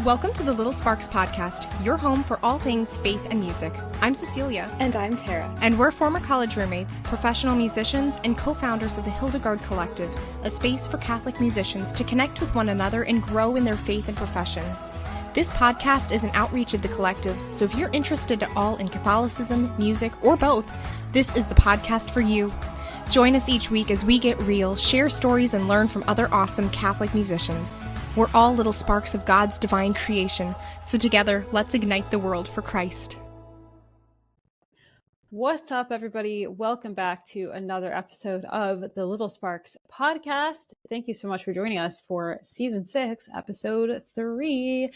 Welcome to the Little Sparks podcast, your home for all things faith and music. I'm Cecilia. And I'm Tara. And we're former college roommates, professional musicians, and co-founders of the Hildegard Collective, a space for Catholic musicians to connect with one another and grow in their faith and profession. This podcast is an outreach of the collective, so if you're interested at all in Catholicism, music, or both, this is the podcast for you. Join us each week as we get real, share stories, and learn from other awesome Catholic musicians. We're all little sparks of God's divine creation, so together, let's ignite the world for Christ. What's up, everybody? Welcome back to another episode of the Little Sparks podcast. Thank you so much for joining us for Season 6, Episode 3.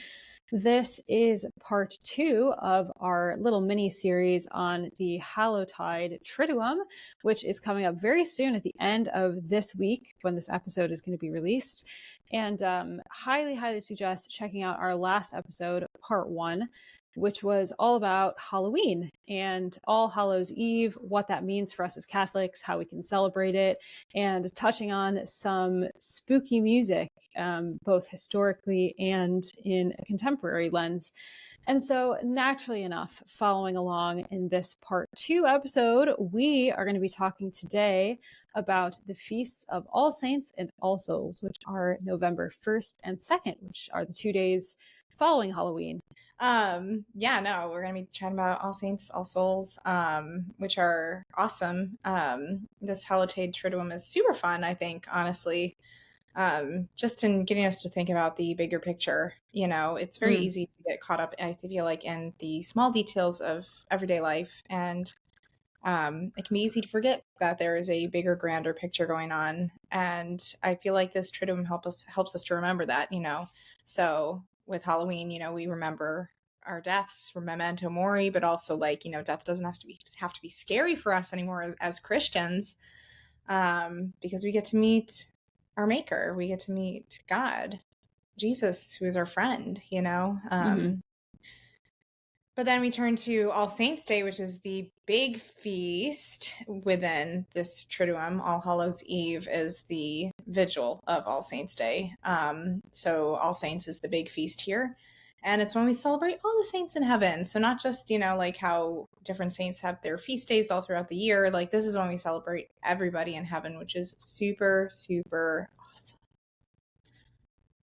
This is part 2 of our little mini-series on the Hallows Triduum, which is coming up very soon at the end of this week when this episode is going to be released. And highly suggest checking out our last episode, part 1, which was all about Halloween and All Hallows Eve, what that means for us as Catholics, how we can celebrate it, and touching on some spooky music, both historically and in a contemporary lens. And so naturally enough, following along in this part 2 episode, we are going to be talking today about the feasts of All Saints and All Souls, which are November 1st and 2nd, which are the 2 days following Halloween. We're going to be chatting about All Saints, All Souls, which are awesome. This Hallows Triduum is super fun, I think, honestly. Just in getting us to think about the bigger picture. You know, it's very easy to get caught up, I feel like, in the small details of everyday life, and it can be easy to forget that there is a bigger, grander picture going on. And I feel like this Triduum helps us to remember that, you know. So with Halloween, you know, we remember our deaths for memento mori, but also, like, you know, death doesn't have to be scary for us anymore as Christians, because we get to meet our maker. We get to meet God, Jesus, who is our friend, you know. But then we turn to All Saints Day, which is the big feast within this Triduum. All Hallows Eve is the vigil of All Saints Day. So All Saints is the big feast here. And it's when we celebrate all the saints in heaven. So not just, you know, like how different saints have their feast days all throughout the year. Like, this is when we celebrate everybody in heaven, which is super, super awesome.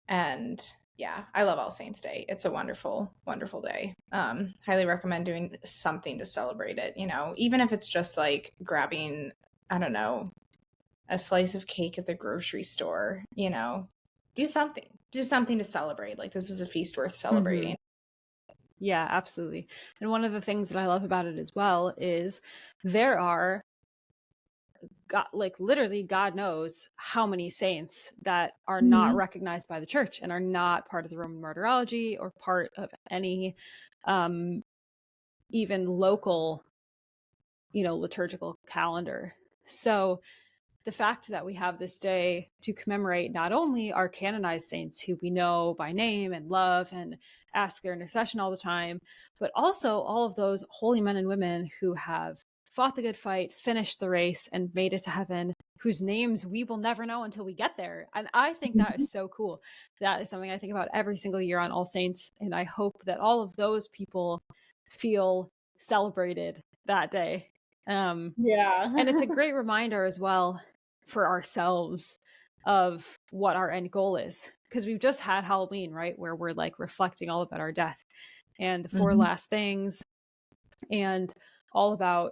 And yeah, I love All Saints Day. It's a wonderful, wonderful day. Highly recommend doing something to celebrate it, you know, even if it's just like grabbing, I don't know, a slice of cake at the grocery store, you know, do something to celebrate. Like, this is a feast worth celebrating. Yeah, absolutely. And one of the things that I love about it as well is there are literally God knows how many saints that are not recognized by the church and are not part of the Roman martyrology or part of any even local, you know, liturgical calendar. So the fact that we have this day to commemorate not only our canonized saints who we know by name and love and ask their intercession all the time, but also all of those holy men and women who have fought the good fight, finished the race, and made it to heaven, whose names we will never know until we get there. And I think that is so cool. That is something I think about every single year on All Saints. And I hope that all of those people feel celebrated that day. And it's a great reminder as well for ourselves of what our end goal is. Because we've just had Halloween, right? Where we're like reflecting all about our death and the 4 last things and all about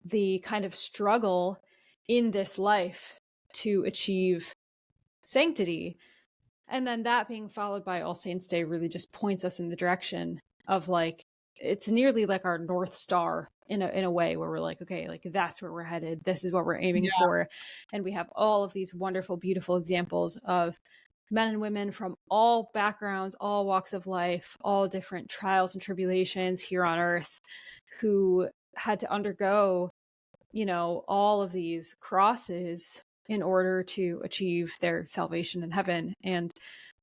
the kind of struggle in this life to achieve sanctity. And then that being followed by All Saints Day really just points us in the direction of, like, it's nearly like our North Star in a way where we're like, okay, like, that's where we're headed. This is what we're aiming for. And we have all of these wonderful, beautiful examples of men and women from all backgrounds, all walks of life, all different trials and tribulations here on earth who had to undergo, you know, all of these crosses in order to achieve their salvation in heaven. And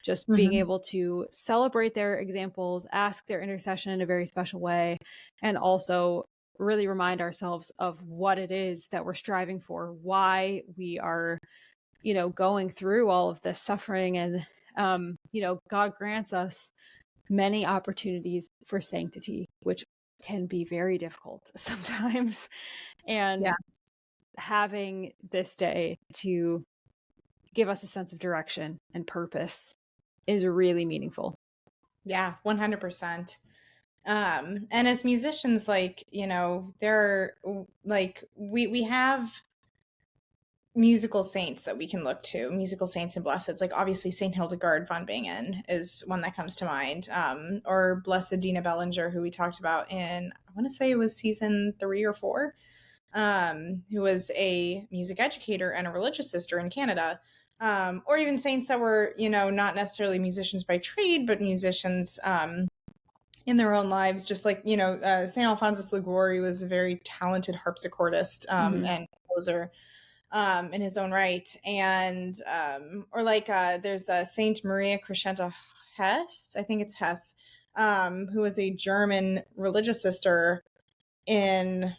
just being able to celebrate their examples, ask their intercession in a very special way, and also really remind ourselves of what it is that we're striving for, why we are, you know, going through all of this suffering and God grants us many opportunities for sanctity, which can be very difficult sometimes. And having this day to give us a sense of direction and purpose is really meaningful. Yeah, 100%. And as musicians, there like we have musical saints that we can look to, musical saints and blesseds. Like obviously Saint Hildegard von Bingen is one that comes to mind, or Blessed Dina Bellinger, who we talked about in, I want to say it was season 3 or 4, who was a music educator and a religious sister in Canada. Or even saints that were, not necessarily musicians by trade, but musicians in their own lives, just like, St. Alphonsus Liguori was a very talented harpsichordist and composer in his own right. And there's Saint Maria Crescenta Hess, I think it's Hess, who was a German religious sister in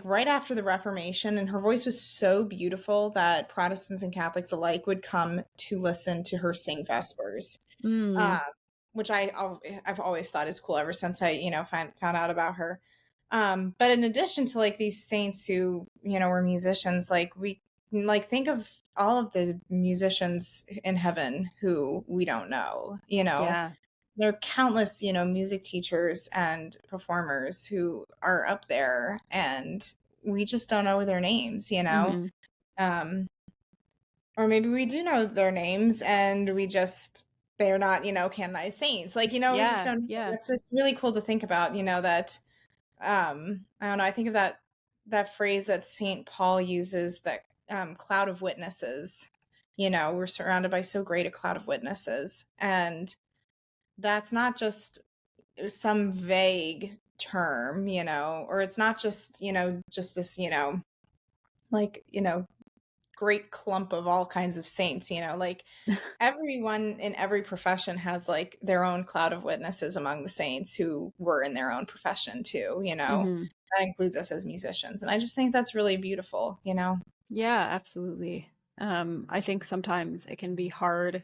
right after the Reformation, and her voice was so beautiful that Protestants and Catholics alike would come to listen to her sing Vespers, which I've always thought is cool ever since I found out about her. But in addition to these saints who were musicians, we think of all of the musicians in heaven who we don't know. There are countless, music teachers and performers who are up there and we just don't know their names, or maybe we do know their names and they're not, canonized saints. We just don't. Yeah. It's just really cool to think about, that, I don't know. I think of that phrase that St. Paul uses, that cloud of witnesses, we're surrounded by so great a cloud of witnesses. And that's not just some vague term, or it's not just, just this, great clump of all kinds of saints, everyone in every profession has their own cloud of witnesses among the saints who were in their own profession too, that includes us as musicians. And I just think that's really beautiful, Yeah, absolutely. I think sometimes it can be hard,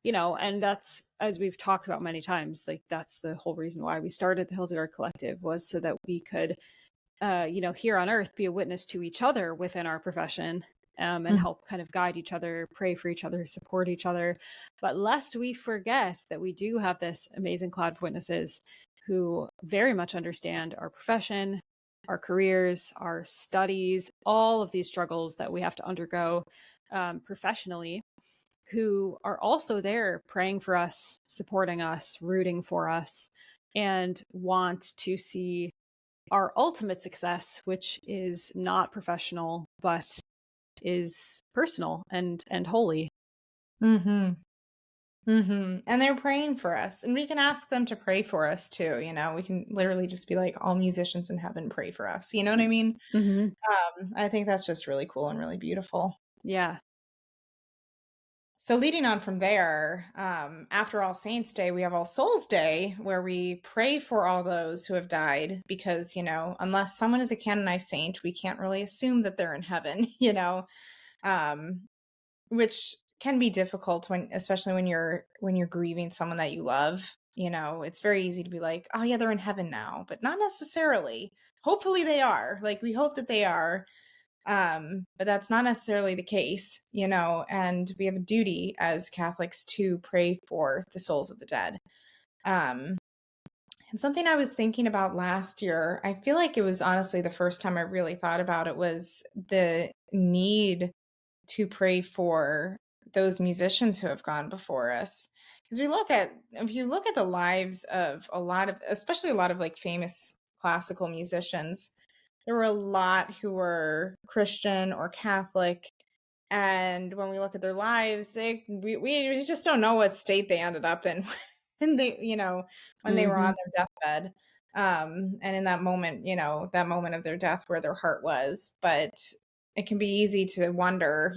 and that's, as we've talked about many times, that's the whole reason why we started the Hildegard Collective, was so that we could, here on earth, be a witness to each other within our profession, and help kind of guide each other, pray for each other, support each other. But lest we forget that we do have this amazing cloud of witnesses who very much understand our profession, our careers, our studies, all of these struggles that we have to undergo professionally, who are also there praying for us, supporting us, rooting for us, and want to see our ultimate success, which is not professional, but is personal and holy. And they're praying for us, and we can ask them to pray for us too. We can literally just be like, all musicians in heaven pray for us. You know what I mean? I think that's just really cool and really beautiful. Yeah. So leading on from there, after All Saints Day, we have All Souls Day, where we pray for all those who have died, because, unless someone is a canonized saint, we can't really assume that they're in heaven, which can be difficult especially when you're grieving someone that you love. It's very easy to be like, oh yeah, they're in heaven now, but not necessarily. Hopefully they are. We hope that they are. But that's not necessarily the case, and we have a duty as Catholics to pray for the souls of the dead. And something I was thinking about last year, I feel like it was honestly the first time I really thought about it, was the need to pray for those musicians who have gone before us. Because if you look at the lives of especially a lot of famous classical musicians, there were a lot who were Christian or Catholic. And when we look at their lives, we just don't know what state they ended up in when they were on their deathbed. And in that moment, that moment of their death where their heart was. But it can be easy to wonder,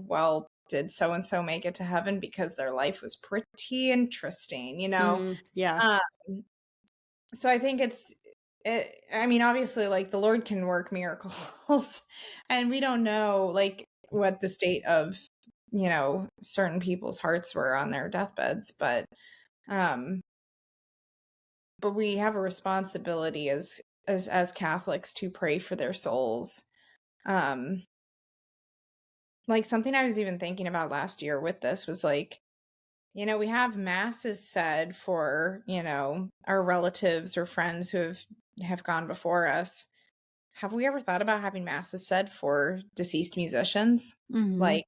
well, did so-and-so make it to heaven because their life was pretty interesting, Yeah. So I think obviously the Lord can work miracles and we don't know what the state of certain people's hearts were on their deathbeds, um, but we have a responsibility as Catholics to pray for their souls. Like something I was even thinking about last year with this was like, we have masses said for, our relatives or friends who have gone before us. Have we ever thought about having masses said for deceased musicians? Mm-hmm. Like,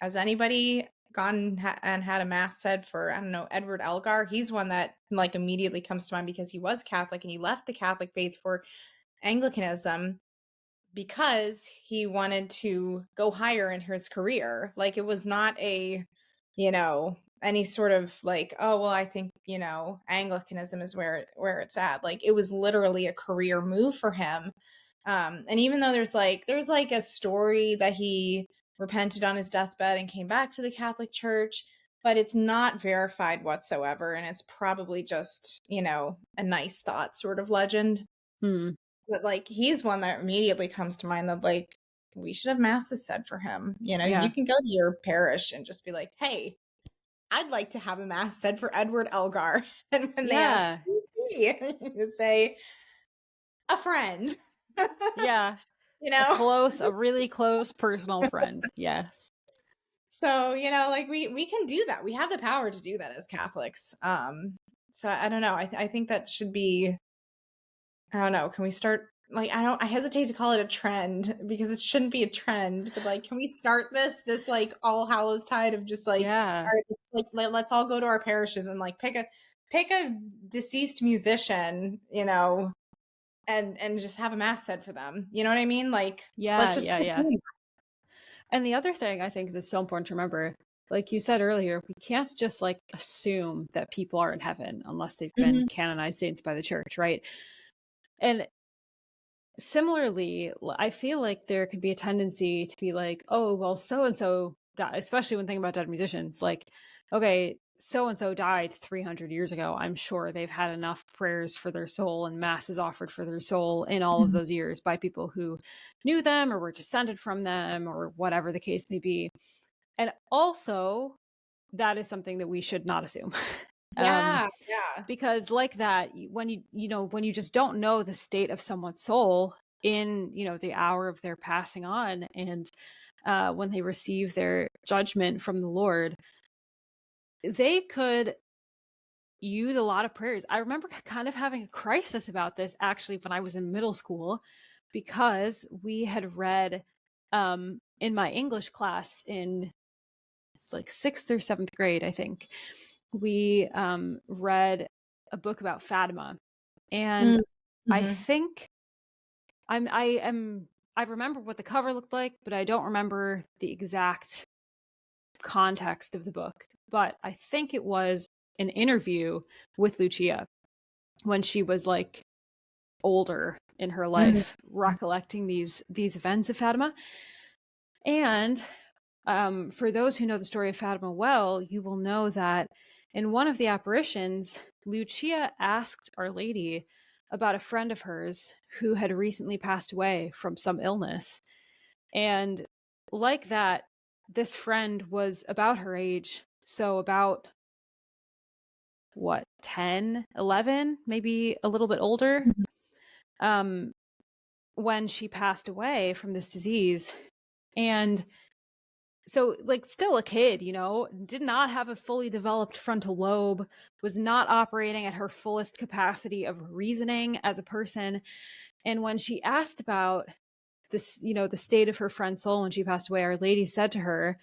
has anybody gone and had a mass said for, I don't know, Edward Elgar? He's one that like immediately comes to mind because he was Catholic and he left the Catholic faith for Anglicanism because he wanted to go higher in his career. Like it was not any sort of like, oh, well, I think, Anglicanism is where it's at. Like it was literally a career move for him. And even though there's like a story that he repented on his deathbed and came back to the Catholic Church, but it's not verified whatsoever. And it's probably just, a nice thought sort of legend. But like he's one that immediately comes to mind that like we should have masses said for him. Yeah. You can go to your parish and just be like, hey, I'd like to have a mass said for Edward Elgar. And when they ask who is he, you say a friend. Yeah. A really close personal friend. Yes. So, like we can do that. We have the power to do that as Catholics. So I don't know. I think that should be, I don't know. Can we start like, I hesitate to call it a trend because it shouldn't be a trend, but like, can we start this like All Hallows Tide of just like, all right, let's all go to our parishes and like pick a deceased musician, and just have a mass said for them. You know what I mean? Like, let's just yeah. And the other thing I think that's so important to remember, like you said earlier, we can't just like assume that people are in heaven unless they've been canonized saints by the church, right? And similarly, I feel like there could be a tendency to be like, oh, well, so-and-so died, especially when thinking about dead musicians, like, okay, so-and-so died 300 years ago. I'm sure they've had enough prayers for their soul and masses offered for their soul in all of those years by people who knew them or were descended from them or whatever the case may be. And also, that is something that we should not assume. Yeah. Because like that, when you just don't know the state of someone's soul in, the hour of their passing on and when they receive their judgment from the Lord, they could use a lot of prayers. I remember kind of having a crisis about this actually when I was in middle school, because we had read in my English class in like 6th or 7th grade, I think, we read a book about Fatima, and I think I remember what the cover looked like, but I don't remember the exact context of the book. But I think it was an interview with Lucia when she was like older in her life, recollecting these events of Fatima. And for those who know the story of Fatima well, you will know that in one of the apparitions, Lucia asked Our Lady about a friend of hers who had recently passed away from some illness. And like that, this friend was about her age, so about 10, 11, maybe a little bit older, when she passed away from this disease. And so, like, still a kid, did not have a fully developed frontal lobe, was not operating at her fullest capacity of reasoning as a person. And when she asked about this, the state of her friend's soul when she passed away, Our Lady said to her,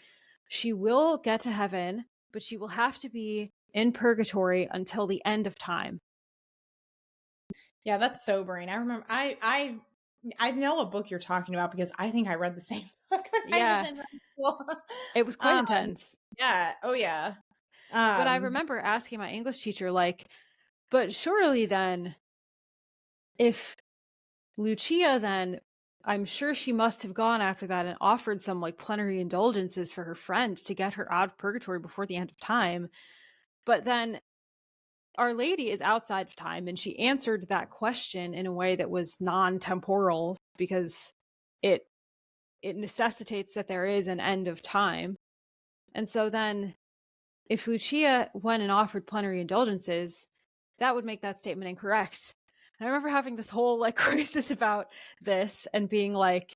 she will get to heaven, but she will have to be in purgatory until the end of time. Yeah, that's sobering. I remember I know what book you're talking about because I think I read the same book when I was in high school. It was quite intense. Yeah. Oh yeah. But I remember asking my English teacher, like, but surely then, if Lucia then, I'm sure she must have gone after that and offered some like plenary indulgences for her friend to get her out of purgatory before the end of time. But then Our Lady is outside of time, and she answered that question in a way that was non-temporal because it necessitates that there is an end of time. And so then if Lucia went and offered plenary indulgences, that would make that statement incorrect. And I remember having this whole like crisis about this and being like,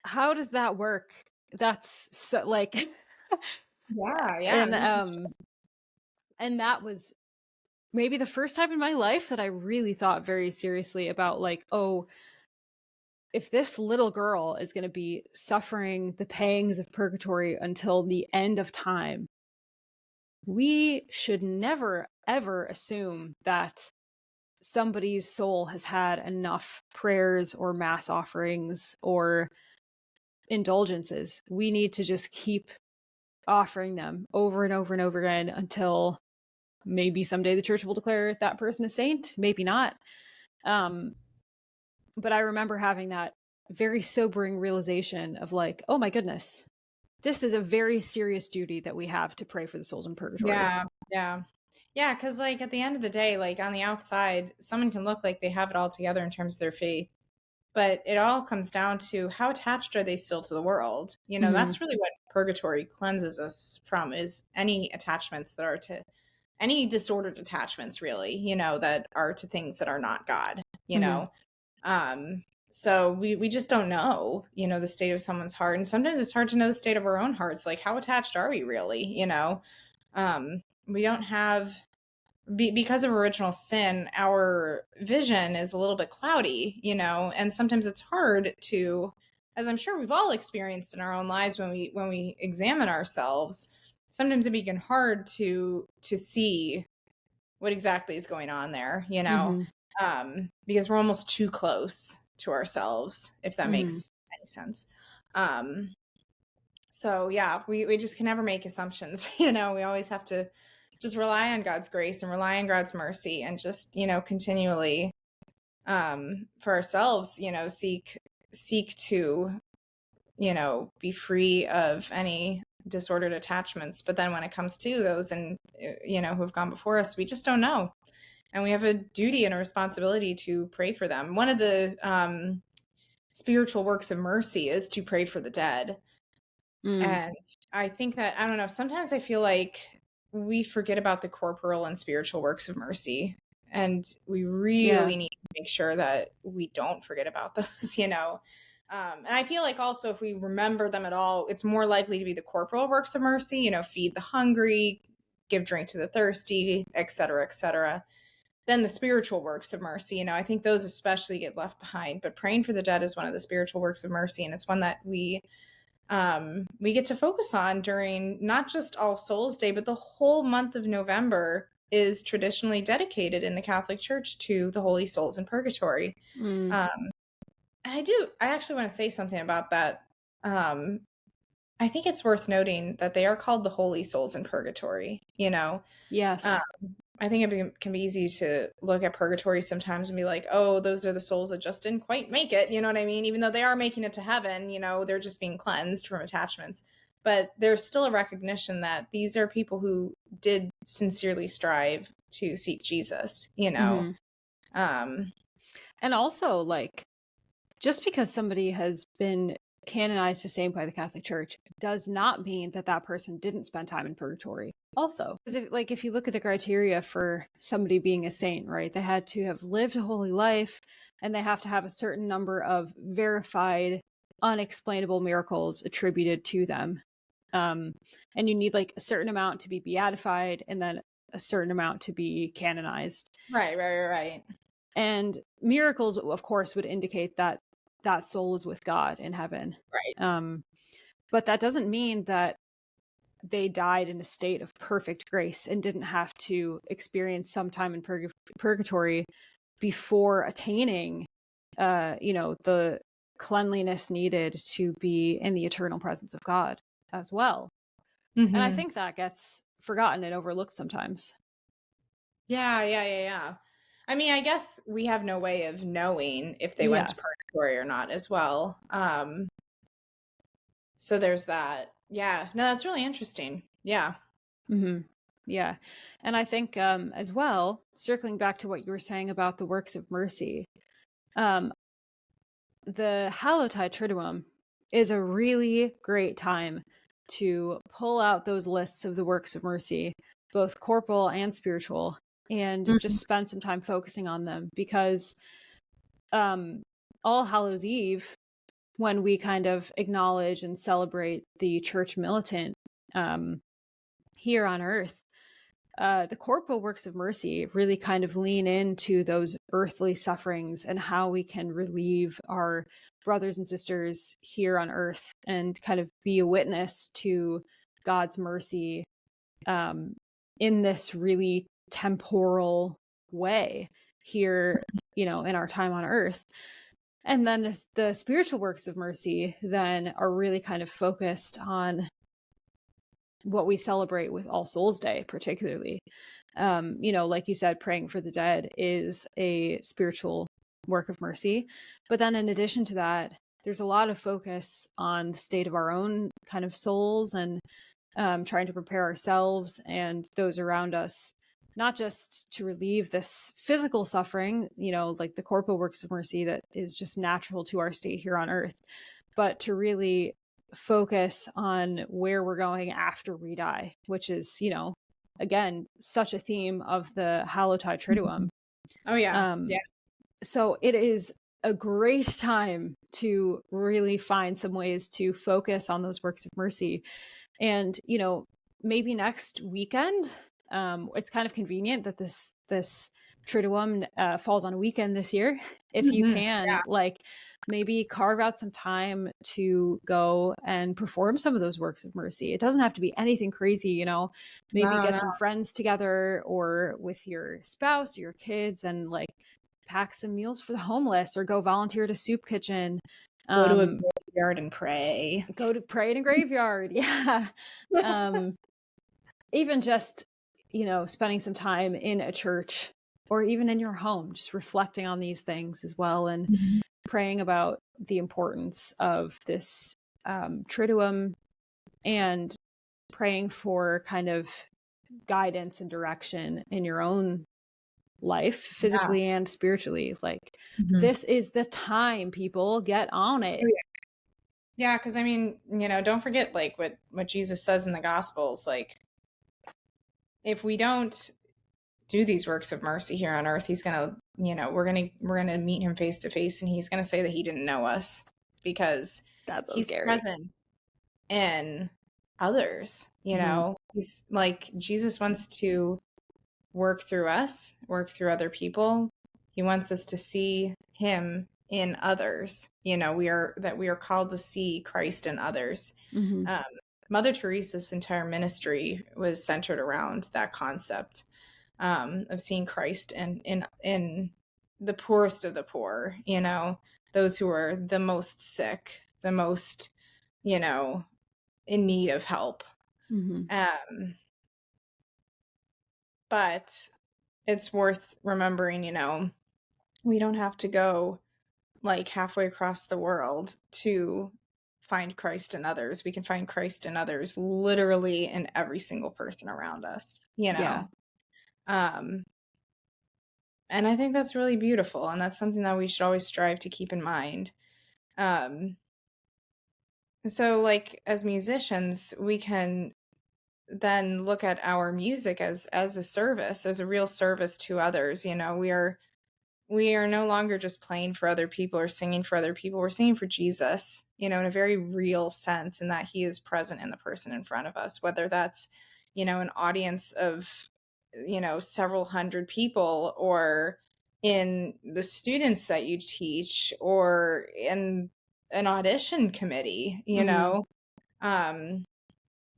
how does that work? That's so like yeah. And that was maybe the first time in my life that I really thought very seriously about like, oh, if this little girl is going to be suffering the pangs of purgatory until the end of time, we should never, ever assume that somebody's soul has had enough prayers or mass offerings or indulgences. We need to just keep offering them over and over and over again until maybe someday the church will declare that person a saint, maybe not. But I remember having that very sobering realization of like, oh my goodness, this is a very serious duty that we have to pray for the souls in purgatory. Yeah, because like at the end of the day, like on the outside, someone can look like they have it all together in terms of their faith, but it all comes down to how attached are they still to the world. That's really what purgatory cleanses us from, is any attachments that are to any disordered attachments, really, that are to things that are not God, so we just don't know, the state of someone's heart. And sometimes it's hard to know the state of our own hearts. Like, how attached are we really? We don't have, because of original sin, our vision is a little bit cloudy, and sometimes it's hard to, as I'm sure we've all experienced in our own lives when we examine ourselves, sometimes it becomes hard to see what exactly is going on there, because we're almost too close to ourselves, if that makes any sense. So yeah, we just can never make assumptions. We always have to just rely on God's grace and rely on God's mercy, and just, continually, for ourselves, seek to, be free of any disordered attachments. But then when it comes to those and, who have gone before us, we just don't know. And we have a duty and a responsibility to pray for them. One of the spiritual works of mercy is to pray for the dead. And I think that, I don't know, sometimes I feel like we forget about the corporal and spiritual works of mercy. And we really need to make sure that we don't forget about those, And I feel like also if we remember them at all, it's more likely to be the corporal works of mercy, feed the hungry, give drink to the thirsty, et cetera, than the spiritual works of mercy. I think those especially get left behind. But praying for the dead is one of the spiritual works of mercy. And it's one that we get to focus on during not just All Souls Day, but the whole month of November is traditionally dedicated in the Catholic Church to the holy souls in purgatory. And I actually want to say something about that. I think it's worth noting that they are called the holy souls in purgatory, Yes. I think it can be easy to look at purgatory sometimes and be like, oh, those are the souls that just didn't quite make it. You know what I mean? Even though they are making it to heaven, they're just being cleansed from attachments. But there's still a recognition that these are people who did sincerely strive to seek Jesus, And also, like, just because somebody has been canonized a saint by the Catholic Church does not mean that that person didn't spend time in purgatory. Also, because if you look at the criteria for somebody being a saint, right, they had to have lived a holy life, and they have to have a certain number of verified, unexplainable miracles attributed to them. And you need like a certain amount to be beatified, and then a certain amount to be canonized. Right. And miracles, of course, would indicate that that soul is with God in heaven. Right. But that doesn't mean that they died in a state of perfect grace and didn't have to experience some time in purgatory before attaining, the cleanliness needed to be in the eternal presence of God as well. And I think that gets forgotten and overlooked sometimes. Yeah. I mean, I guess we have no way of knowing if they went to purgatory or not as well. So there's that. Yeah. No, that's really interesting. Yeah. Yeah. And I think as well, circling back to what you were saying about the works of mercy, the Hallowtide Triduum is a really great time to pull out those lists of the works of mercy, both corporal and spiritual, and just spend some time focusing on them, because All Hallows Eve, when we kind of acknowledge and celebrate the church militant here on earth, the corporal works of mercy really kind of lean into those earthly sufferings and how we can relieve our brothers and sisters here on earth and kind of be a witness to God's mercy in this really temporal way here, in our time on earth. And then the spiritual works of mercy then are really kind of focused on what we celebrate with All Souls Day, particularly. Like you said, praying for the dead is a spiritual work of mercy. But then in addition to that, there's a lot of focus on the state of our own kind of souls and trying to prepare ourselves and those around us, not just to relieve this physical suffering, like the corporal works of mercy that is just natural to our state here on earth, but to really focus on where we're going after we die, which is, again, such a theme of the Hallows Triduum. Oh yeah. Yeah. So it is a great time to really find some ways to focus on those works of mercy. And, maybe next weekend, it's kind of convenient that this Triduum falls on a weekend this year. If you can, maybe carve out some time to go and perform some of those works of mercy. It doesn't have to be anything crazy, maybe get some friends together or with your spouse or your kids and pack some meals for the homeless or go volunteer at a soup kitchen. Go to a graveyard and pray. Go to pray in a graveyard. Yeah. Even just, spending some time in a church or even in your home, just reflecting on these things as well and praying about the importance of this Triduum and praying for kind of guidance and direction in your own life, physically and spiritually. This is the time, people, get on it. Yeah, because I mean, don't forget what Jesus says in the Gospels. If we don't do these works of mercy here on earth, he's gonna, we're gonna meet him face to face, and he's gonna say that he didn't know us because that's so he's scary. present in others. He's Jesus wants to work through us, work through other people. He wants us to see him in others. We are called to see Christ in others. Mother Teresa's entire ministry was centered around that concept of seeing Christ in the poorest of the poor, those who are the most sick, the most, in need of help. But it's worth remembering, we don't have to go halfway across the world to find Christ in others. We can find Christ in others literally in every single person around us, Yeah. And I think that's really beautiful, and that's something that we should always strive to keep in mind. So as musicians, we can then look at our music as a service, as a real service to others. We are no longer just playing for other people or singing for other people. We're singing for Jesus, in a very real sense, in that he is present in the person in front of us, whether that's, an audience of, several hundred people, or in the students that you teach, or in an audition committee,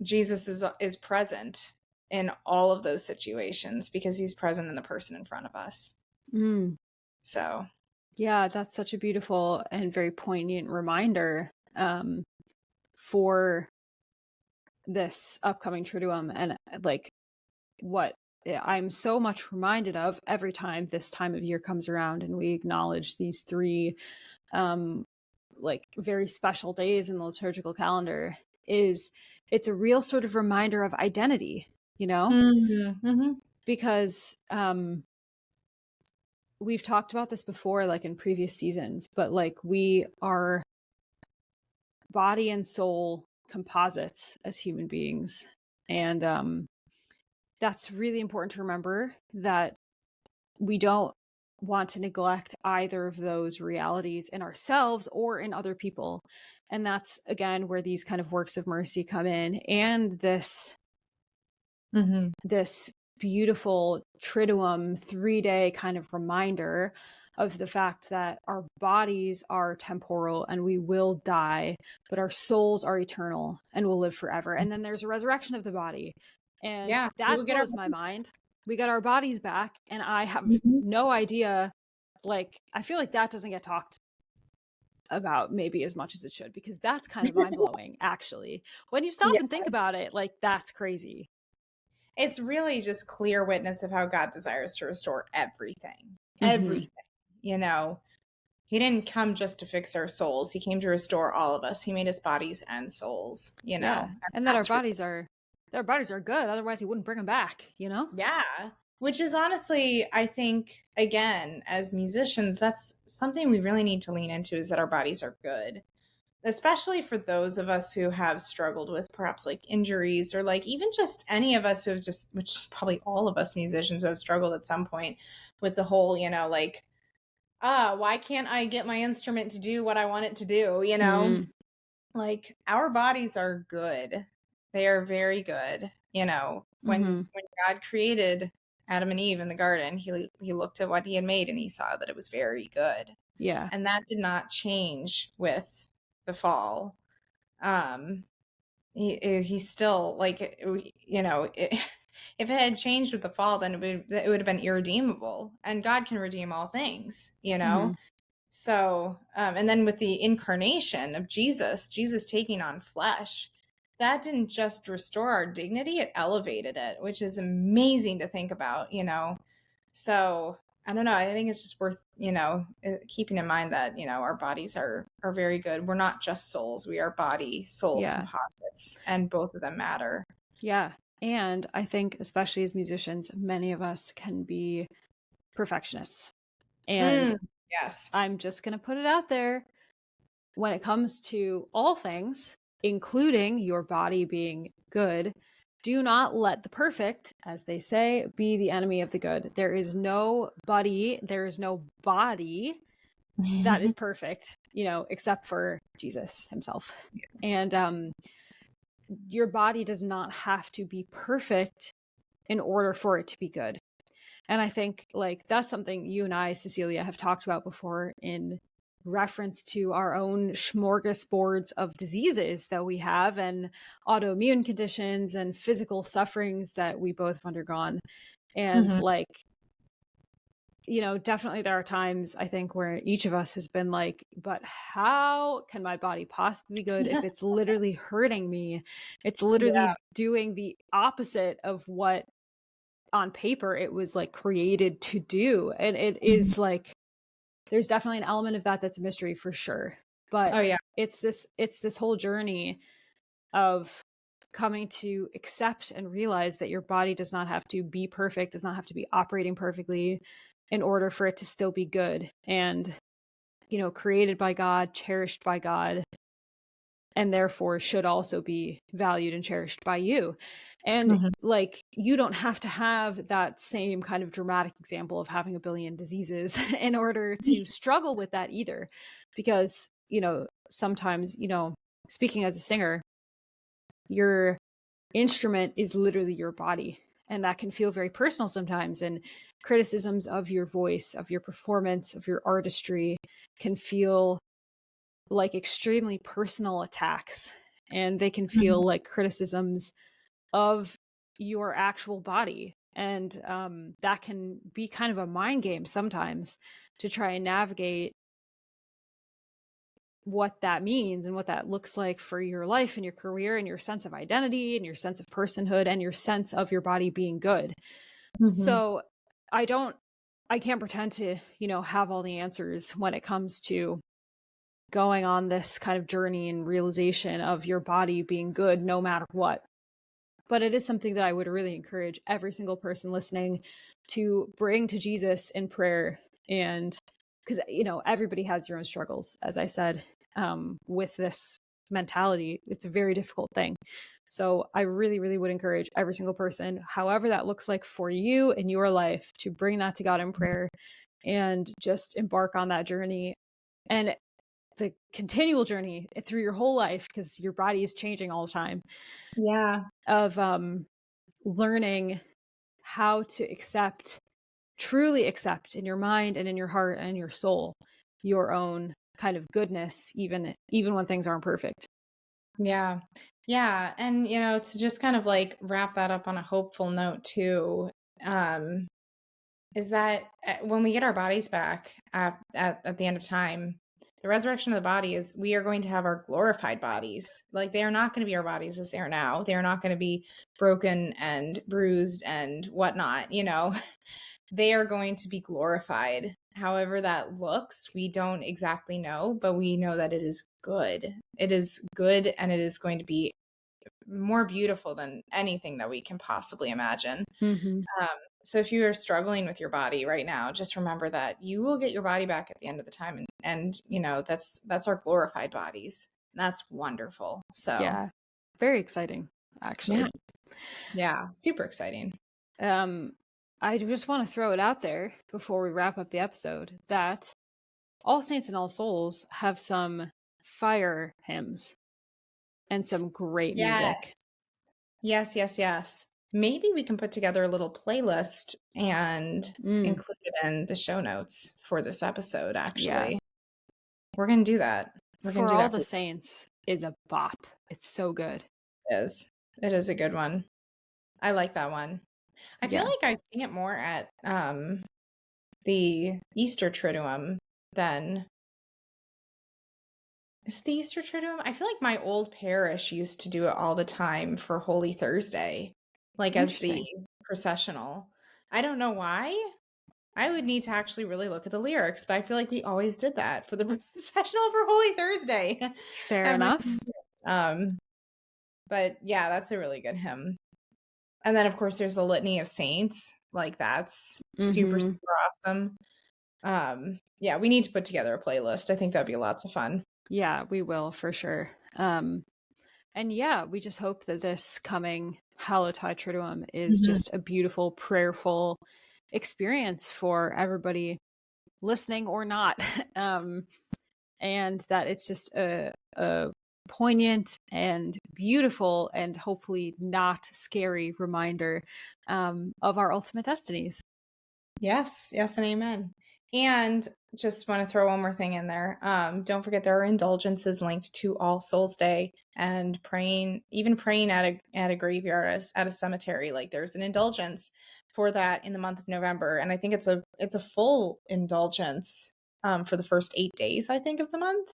Jesus is present in all of those situations because he's present in the person in front of us. So, yeah, that's such a beautiful and very poignant reminder for this upcoming Triduum, and what I'm so much reminded of every time this time of year comes around and we acknowledge these three very special days in the liturgical calendar is it's a real sort of reminder of identity, because we've talked about this before, in previous seasons, but we are body and soul composites as human beings. And that's really important to remember, that we don't want to neglect either of those realities in ourselves or in other people. And that's, again, where these kind of works of mercy come in, and this beautiful Triduum 3-day kind of reminder of the fact that our bodies are temporal and we will die, but our souls are eternal and will live forever. And then there's a resurrection of the body. And that blows my mind. We got our bodies back, and I have no idea. Like, I feel like that doesn't get talked about maybe as much as it should, because that's kind of mind-blowing, actually. When you stop and think about it, like, that's crazy. It's really just clear witness of how God desires to restore everything. Everything. You know, he didn't come just to fix our souls. He came to restore all of us. He made us bodies and souls, you know. Yeah. And that our bodies are good. Otherwise he wouldn't bring them back, you know? Yeah. Which is honestly, I think, again, as musicians, that's something we really need to lean into, is that our bodies are good. Especially for those of us who have struggled with perhaps like injuries, or like even just any of us who have just, which is probably all of us musicians who have struggled at some point with the whole, you know, like, why can't I get my instrument to do what I want it to do? You know, like, our bodies are good. They are very good. You know, when God created Adam and Eve in the garden, he looked at what he had made and he saw that it was very good. Yeah. And that did not change with the fall. He still, like, you know, if it had changed with the fall, then it would have been irredeemable, and God can redeem all things, you know? So, and then with the incarnation of Jesus taking on flesh, that didn't just restore our dignity, it elevated it, which is amazing to think about, you know? So I don't know. I think it's just worth, you know, keeping in mind that, you know, our bodies are very good. We're not just souls. We are body, soul composites, and both of them matter. Yeah. And I think, especially as musicians, many of us can be perfectionists. And yes, I'm just going to put it out there. When it comes to all things, including your body being good, do not let the perfect, as they say, be the enemy of the good. There is no body that is perfect, you know, except for Jesus himself. And your body does not have to be perfect in order for it to be good. And I think, like, that's something you and I, Cecilia, have talked about before in reference to our own smorgasbords of diseases that we have, and autoimmune conditions and physical sufferings that we both have undergone. And like, you know, definitely there are times, I think, where each of us has been like, but how can my body possibly be good if it's literally hurting me? It's literally doing the opposite of what on paper it was like created to do. And it is like, there's definitely an element of that that's a mystery for sure. But it's this whole journey of coming to accept and realize that your body does not have to be perfect, does not have to be operating perfectly in order for it to still be good, and, you know, created by God, cherished by God, and therefore should also be valued and cherished by you. And like, you don't have to have that same kind of dramatic example of having a billion diseases in order to struggle with that either. Because, you know, sometimes, you know, speaking as a singer, your instrument is literally your body, and that can feel very personal sometimes. And criticisms of your voice, of your performance, of your artistry can feel like extremely personal attacks, and they can feel like criticisms of your actual body. And that can be kind of a mind game sometimes to try and navigate what that means and what that looks like for your life and your career and your sense of identity and your sense of personhood and your sense of your body being good. So I can't pretend to, you know, have all the answers when it comes to going on this kind of journey and realization of your body being good no matter what. But it is something that I would really encourage every single person listening to bring to Jesus in prayer. And because, you know, everybody has your own struggles, as I said, with this mentality, it's a very difficult thing. So I really, really would encourage every single person, however that looks like for you in your life, to bring that to God in prayer and just embark on that journey. And the continual journey through your whole life, because your body is changing all the time. Yeah. Of learning how to truly accept in your mind and in your heart and your soul your own kind of goodness, even when things aren't perfect. Yeah. Yeah. And, to just kind of like wrap that up on a hopeful note too, is that when we get our bodies back at the end of time, the resurrection of the body is we are going to have our glorified bodies. Like, they are not going to be our bodies as they are now. They are not going to be broken and bruised and whatnot, They are going to be glorified. However that looks, we don't exactly know, but we know that it is good. It is good, and it is going to be more beautiful than anything that we can possibly imagine. Mm-hmm. So if you are struggling with your body right now, just remember that you will get your body back at the end of the time. And that's our glorified bodies. That's wonderful. So yeah, very exciting, actually. Yeah. Super exciting. I just want to throw it out there before we wrap up the episode that All Saints and All Souls have some fire hymns and some great music. Yes. Maybe we can put together a little playlist and include it in the show notes for this episode, actually. Yeah. We're going to do that. For All the Saints is a bop. It's so good. It is a good one. I like that one. I feel like I've seen it more at the Easter Triduum than... Is it the Easter Triduum? I feel like my old parish used to do it all the time for Holy Thursday, like as the processional. I don't know why. I would need to actually really look at the lyrics, but I feel like we always did that for the processional for Holy Thursday. Fair enough. But yeah, that's a really good hymn. And then, of course, there's the Litany of Saints. Like, that's super, super awesome. Yeah, we need to put together a playlist. I think that'd be lots of fun. Yeah, we will, for sure. And yeah, we just hope that this coming Hallowtide Triduum is just a beautiful, prayerful experience for everybody listening or not. And that it's just a poignant and beautiful and hopefully not scary reminder of our ultimate destinies. Yes, and amen. And just want to throw one more thing in there. Don't forget there are indulgences linked to All Souls Day, and praying at a graveyard, at a cemetery. Like, there's an indulgence for that in the month of November, and I think it's a full indulgence for the first 8 days, I think, of the month.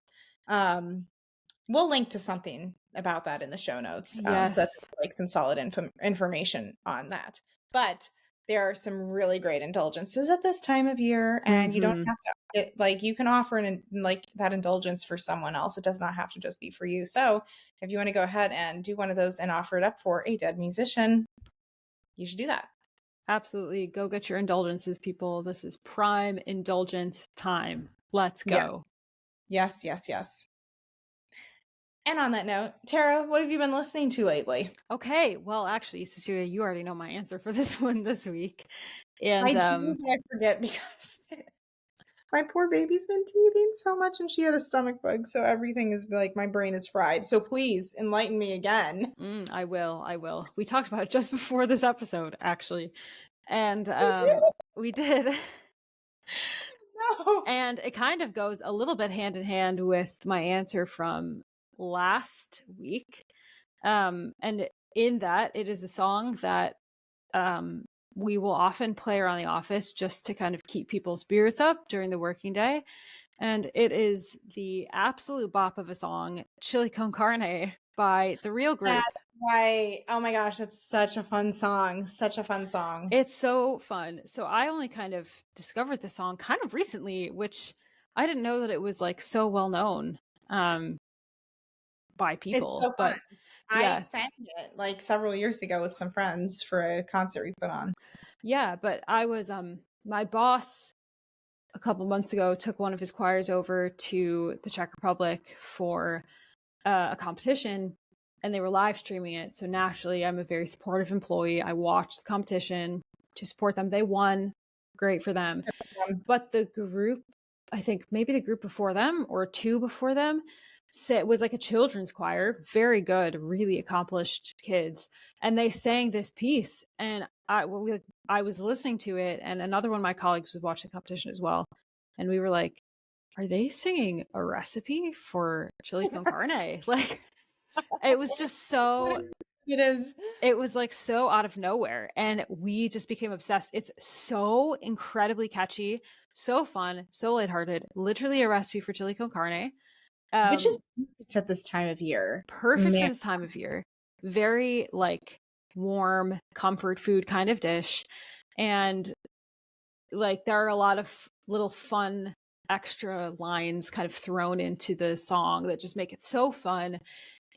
We'll link to something about that in the show notes. Yes. So that's like some solid information on that. But there are some really great indulgences at this time of year, and you don't have to, you can offer that indulgence for someone else. It does not have to just be for you. So if you want to go ahead and do one of those and offer it up for a dead musician, you should do that. Absolutely. Go get your indulgences, people. This is prime indulgence time. Let's go. Yes. And on that note, Tara, what have you been listening to lately? Okay, well, actually, Cecilia, you already know my answer for this one this week. And I do, but I forget because my poor baby's been teething so much, and she had a stomach bug, so everything is like, my brain is fried. So please enlighten me again. I will. We talked about it just before this episode, actually. And we did. No. And it kind of goes a little bit hand in hand with my answer from last week. And in that, it is a song that we will often play around the office just to kind of keep people's spirits up during the working day. And it is the absolute bop of a song, Chili Con Carne by The Real Group. That's right. Oh my gosh, that's such a fun song. It's so fun. So I only kind of discovered the song kind of recently, which I didn't know that it was like so well known by people. It's so but fun. I sang it like several years ago with some friends for a concert we put on. Yeah, but I was my boss a couple months ago took one of his choirs over to the Czech Republic for a competition, and they were live streaming it. So naturally, I'm a very supportive employee. I watched the competition to support them. They won. Great for them. But the group, I think maybe the group before them or two before them, it was like a children's choir, very good, really accomplished kids. And they sang this piece, and I was listening to it, and another one of my colleagues was watching the competition as well. And we were like, are they singing a recipe for chili con carne? Like, it was just so, it was like so out of nowhere. And we just became obsessed. It's so incredibly catchy, so fun, so lighthearted, literally a recipe for chili con carne. Which is perfect at this time of year. Perfect for this time of year. Very like warm comfort food kind of dish. And like there are a lot of little fun extra lines kind of thrown into the song that just make it so fun.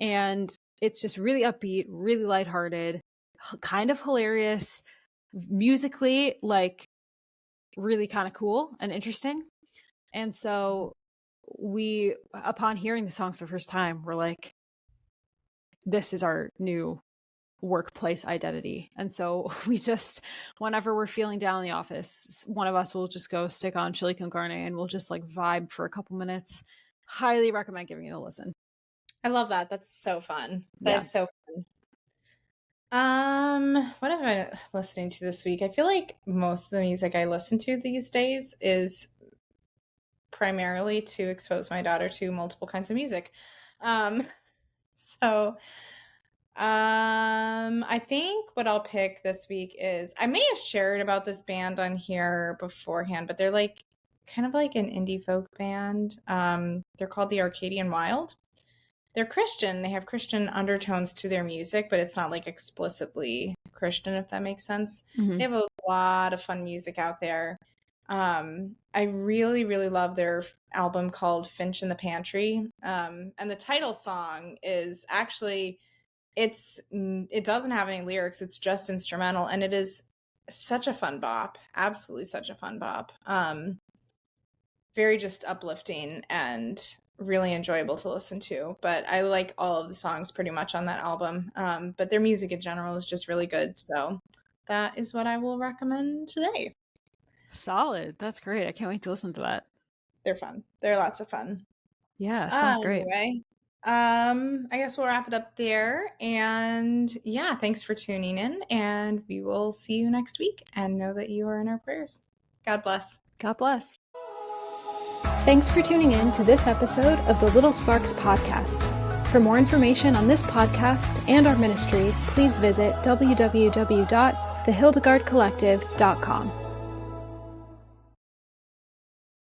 And it's just really upbeat, really lighthearted, kind of hilarious, musically like really kind of cool and interesting. And so we, upon hearing the song for the first time, we're like, this is our new workplace identity. And so we just, whenever we're feeling down in the office, one of us will just go stick on chili con carne and we'll just like vibe for a couple minutes. Highly recommend giving it a listen. I love that. That's so fun. That is so fun. What have I been listening to this week? I feel like most of the music I listen to these days is primarily to expose my daughter to multiple kinds of music. I think what I'll pick this week is, I may have shared about this band on here beforehand, but they're like kind of like an indie folk band. They're called the Arcadian Wild. They're Christian. They have Christian undertones to their music, but it's not like explicitly Christian, if that makes sense. They have a lot of fun music out there. I really, really love their album called Finch in the Pantry. And the title song is actually, it doesn't have any lyrics. It's just instrumental. And it is such a fun bop. Absolutely such a fun bop. Very just uplifting and really enjoyable to listen to. But I like all of the songs pretty much on that album. But their music in general is just really good. So that is what I will recommend today. Solid. That's great. I can't wait to listen to that. They're fun. They're lots of fun. Yeah, sounds great. Anyway, I guess we'll wrap it up there. And yeah, thanks for tuning in. And we will see you next week. And know that you are in our prayers. God bless. God bless. Thanks for tuning in to this episode of the Little Sparks podcast. For more information on this podcast and our ministry, please visit www.thehildegardcollective.com.